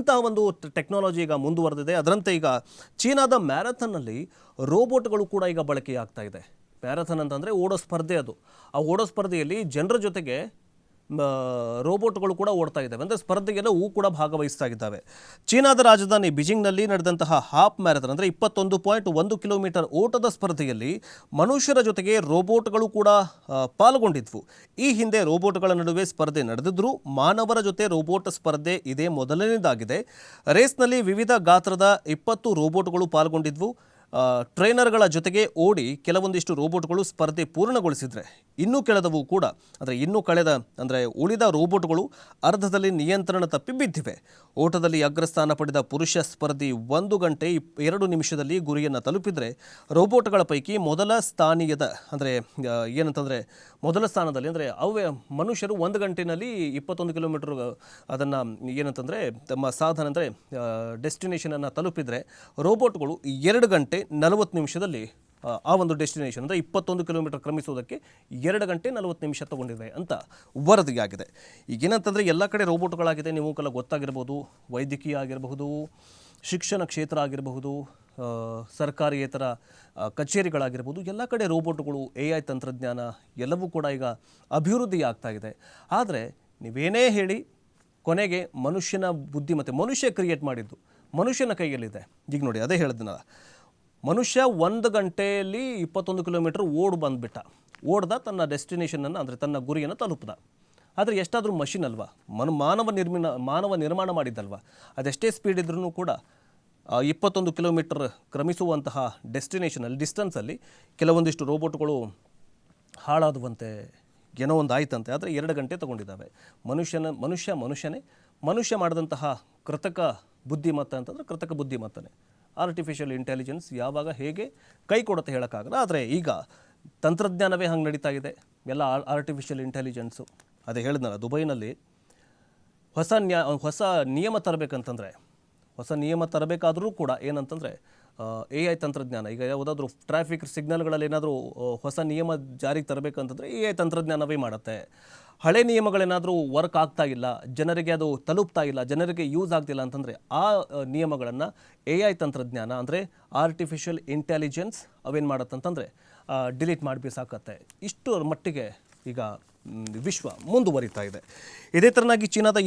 ಇಂತಹ ಒಂದು ಟೆಕ್ನಾಲಜಿ ಈಗ ಮುಂದುವರೆದಿದೆ. ಅದರಂತೆ ಈಗ ಚೀನಾದ ಮ್ಯಾರಥಾನ್ನಲ್ಲಿ ರೋಬೋಟ್ಗಳು ಕೂಡ ಈಗ ಬಳಕೆಯಾಗ್ತಾ ಇದೆ. ಮ್ಯಾರಥಾನ್ ಅಂತಂದರೆ ಓಡೋ ಸ್ಪರ್ಧೆ. ಅದು ಆ ಓಡೋ ಸ್ಪರ್ಧೆಯಲ್ಲಿ ಜನರ ಜೊತೆಗೆ ರೋಬೋಟ್ಗಳು ಕೂಡ ಓಡ್ತಾ ಇದ್ದಾವೆ. ಅಂದರೆ ಸ್ಪರ್ಧೆಗೆಲ್ಲ ಅವು ಕೂಡ ಭಾಗವಹಿಸ್ತಾ ಇದ್ದಾವೆ. ಚೀನಾದ ರಾಜಧಾನಿ ಬೀಜಿಂಗ್ನಲ್ಲಿ ನಡೆದಂತಹ ಹಾಫ್ ಮ್ಯಾರಥಾನ್ ಅಂದರೆ 21.1 ಕಿಲೋಮೀಟರ್ ಓಟದ ಸ್ಪರ್ಧೆಯಲ್ಲಿ ಮನುಷ್ಯರ ಜೊತೆಗೆ ರೋಬೋಟ್ಗಳು ಕೂಡ ಪಾಲ್ಗೊಂಡಿದ್ವು. ಈ ಹಿಂದೆ ರೋಬೋಟ್ಗಳ ನಡುವೆ ಸ್ಪರ್ಧೆ ನಡೆದಿದ್ದರೂ ಮಾನವರ ಜೊತೆ ರೋಬೋಟ್ ಸ್ಪರ್ಧೆ ಇದೇ ಮೊದಲನೇದಾಗಿದೆ. ರೇಸ್ನಲ್ಲಿ ವಿವಿಧ ಗಾತ್ರದ 20 ರೋಬೋಟ್ಗಳು ಪಾಲ್ಗೊಂಡಿದ್ವು. ಟ್ರೈನರ್ಗಳ ಜೊತೆಗೆ ಓಡಿ ಕೆಲವೊಂದಿಷ್ಟು ರೋಬೋಟ್ಗಳು ಸ್ಪರ್ಧೆ ಪೂರ್ಣಗೊಳಿಸಿದರೆ ಇನ್ನೂ ಕೆಳದವು ಕೂಡ ಉಳಿದ ರೋಬೋಟ್ಗಳು ಅರ್ಧದಲ್ಲಿ ನಿಯಂತ್ರಣ ತಪ್ಪಿ ಬಿದ್ದಿವೆ. ಓಟದಲ್ಲಿ ಅಗ್ರಸ್ಥಾನ ಪಡೆದ ಪುರುಷ ಸ್ಪರ್ಧಿ 1 ಗಂಟೆ 2 ನಿಮಿಷದಲ್ಲಿ ಗುರಿಯನ್ನು ತಲುಪಿದರೆ ರೋಬೋಟ್ಗಳ ಪೈಕಿ ಮೊದಲ ಸ್ಥಾನದಲ್ಲಿ ಅಂದರೆ ಅವೇ ಮನುಷ್ಯರು 1 ಗಂಟೆಯಲ್ಲಿ 21 ಕಿಲೋಮೀಟರ್ ಅದನ್ನು ತಮ್ಮ ಸಾಧನ ಅಂದರೆ ಡೆಸ್ಟಿನೇಷನನ್ನು ತಲುಪಿದರೆ ರೋಬೋಟ್ಗಳು 2 ಗಂಟೆ 40 ನಿಮಿಷದಲ್ಲಿ ಆ ಒಂದು ಡೆಸ್ಟಿನೇಷನ್ ಅಂದರೆ 21 ಕಿಲೋಮೀಟರ್ ಕ್ರಮಿಸುವುದಕ್ಕೆ 2 ಗಂಟೆ 40 ನಿಮಿಷ ತಗೊಂಡಿದೆ ಅಂತ ವರದಿಯಾಗಿದೆ. ಈಗೇನಂತಂದರೆ ಎಲ್ಲ ಕಡೆ ರೋಬೋಟ್ಗಳಾಗಿದೆ. ನಿಮಗೆಲ್ಲ ಗೊತ್ತಾಗಿರ್ಬೋದು. ವೈದ್ಯಕೀಯ ಆಗಿರಬಹುದು, ಶಿಕ್ಷಣ ಕ್ಷೇತ್ರ ಆಗಿರಬಹುದು, ಸರ್ಕಾರಿಯೇತರ ಕಚೇರಿಗಳಾಗಿರ್ಬೋದು, ಎಲ್ಲ ಕಡೆ ರೋಬೋಟ್ಗಳು, AI ತಂತ್ರಜ್ಞಾನ ಎಲ್ಲವೂ ಕೂಡ ಈಗ ಅಭಿವೃದ್ಧಿ ಆಗ್ತಾ ಇದೆ. ಆದರೆ ನೀವೇನೇ ಹೇಳಿ ಕೊನೆಗೆ ಮನುಷ್ಯನ ಬುದ್ಧಿಮತ್ತೆ, ಮನುಷ್ಯ ಕ್ರಿಯೇಟ್ ಮಾಡಿದ್ದು ಮನುಷ್ಯನ ಕೈಯಲ್ಲಿದೆ. ಈಗ ನೋಡಿ, ಅದೇ ಹೇಳಿದ್ನಲ್ಲ, ಮನುಷ್ಯ 1 ಗಂಟೆಯಲ್ಲಿ 21 ಕಿಲೋಮೀಟರ್ ಓಡ್ದ ತನ್ನ ಡೆಸ್ಟಿನೇಷನನ್ನು ಅಂದರೆ ತನ್ನ ಗುರಿಯನ್ನು ತಲುಪ್ದ. ಆದರೆ ಎಷ್ಟಾದರೂ ಮಷಿನ್ ಅಲ್ವಾ, ಮಾನವ ನಿರ್ಮಾಣ ಮಾಡಿದ್ದಲ್ವ. ಅದೆಷ್ಟೇ ಸ್ಪೀಡ್ ಇದ್ರೂ ಕೂಡ 21 ಕಿಲೋಮೀಟರ್ ಕ್ರಮಿಸುವಂತಹ ಡಿಸ್ಟೆನ್ಸಲ್ಲಿ ಕೆಲವೊಂದಿಷ್ಟು ರೋಬೋಟ್ಗಳು ಹಾಳಾದುವಂತೆ ಏನೋ ಒಂದು ಆಯ್ತಂತೆ. ಆದರೆ 2 ಗಂಟೆ ತಗೊಂಡಿದ್ದಾವೆ. ಮನುಷ್ಯ ಮಾಡಿದಂತಹ ಕೃತಕ ಬುದ್ಧಿಮತ್ತನೆ ಆರ್ಟಿಫಿಷಿಯಲ್ ಇಂಟೆಲಿಜೆನ್ಸ್ ಯಾವಾಗ ಹೇಗೆ ಕೈ ಕೊಡುತ್ತೆ ಹೇಳೋಕ್ಕಾಗಲ್ಲ. ಆದರೆ ಈಗ ತಂತ್ರಜ್ಞಾನವೇ ಹಂಗೆ ನಡೀತಾ ಇದೆ. ಎಲ್ಲ ಆರ್ಟಿಫಿಷಿಯಲ್ ಇಂಟೆಲಿಜೆನ್ಸು. ಅದೇ ಹೇಳಿದ್ನಲ್ಲ, ದುಬೈನಲ್ಲಿ ಹೊಸ ನಿಯಮ ತರಬೇಕಾದರೂ ಕೂಡ ಏನಂತಂದರೆ AI ತಂತ್ರಜ್ಞಾನ. ಈಗ ಯಾವುದಾದ್ರೂ ಟ್ರಾಫಿಕ್ ಸಿಗ್ನಲ್ಗಳಲ್ಲಿ ಏನಾದರೂ ಹೊಸ ನಿಯಮ ಜಾರಿಗೆ ತರಬೇಕಂತಂದರೆ AI ತಂತ್ರಜ್ಞಾನವೇ ಮಾಡುತ್ತೆ. ಹಳೆ ನಿಯಮಗಳೇನಾದರೂ ವರ್ಕ್ ಆಗ್ತಾ ಇಲ್ಲ, ಜನರಿಗೆ ಅದು ತಲುಪ್ತಾ ಇಲ್ಲ, ಜನರಿಗೆ ಯೂಸ್ ಆಗ್ತಿಲ್ಲ ಅಂತಂದರೆ ಆ ನಿಯಮಗಳನ್ನು AI ತಂತ್ರಜ್ಞಾನ ಅಂದರೆ ಆರ್ಟಿಫಿಷಿಯಲ್ ಇಂಟೆಲಿಜೆನ್ಸ್ ಅವೇನು ಮಾಡುತ್ತಂತಂದರೆ ಡಿಲೀಟ್ ಮಾಡಿಬಿಸಾಕತ್ತೆ. ಇಷ್ಟು ಮಟ್ಟಿಗೆ ಈಗ ವಿಶ್ವ ಮುಂದುವರಿತಾ ಇದೆ. ಇದೇ ಥರನಾಗಿ ಚೀನಾದ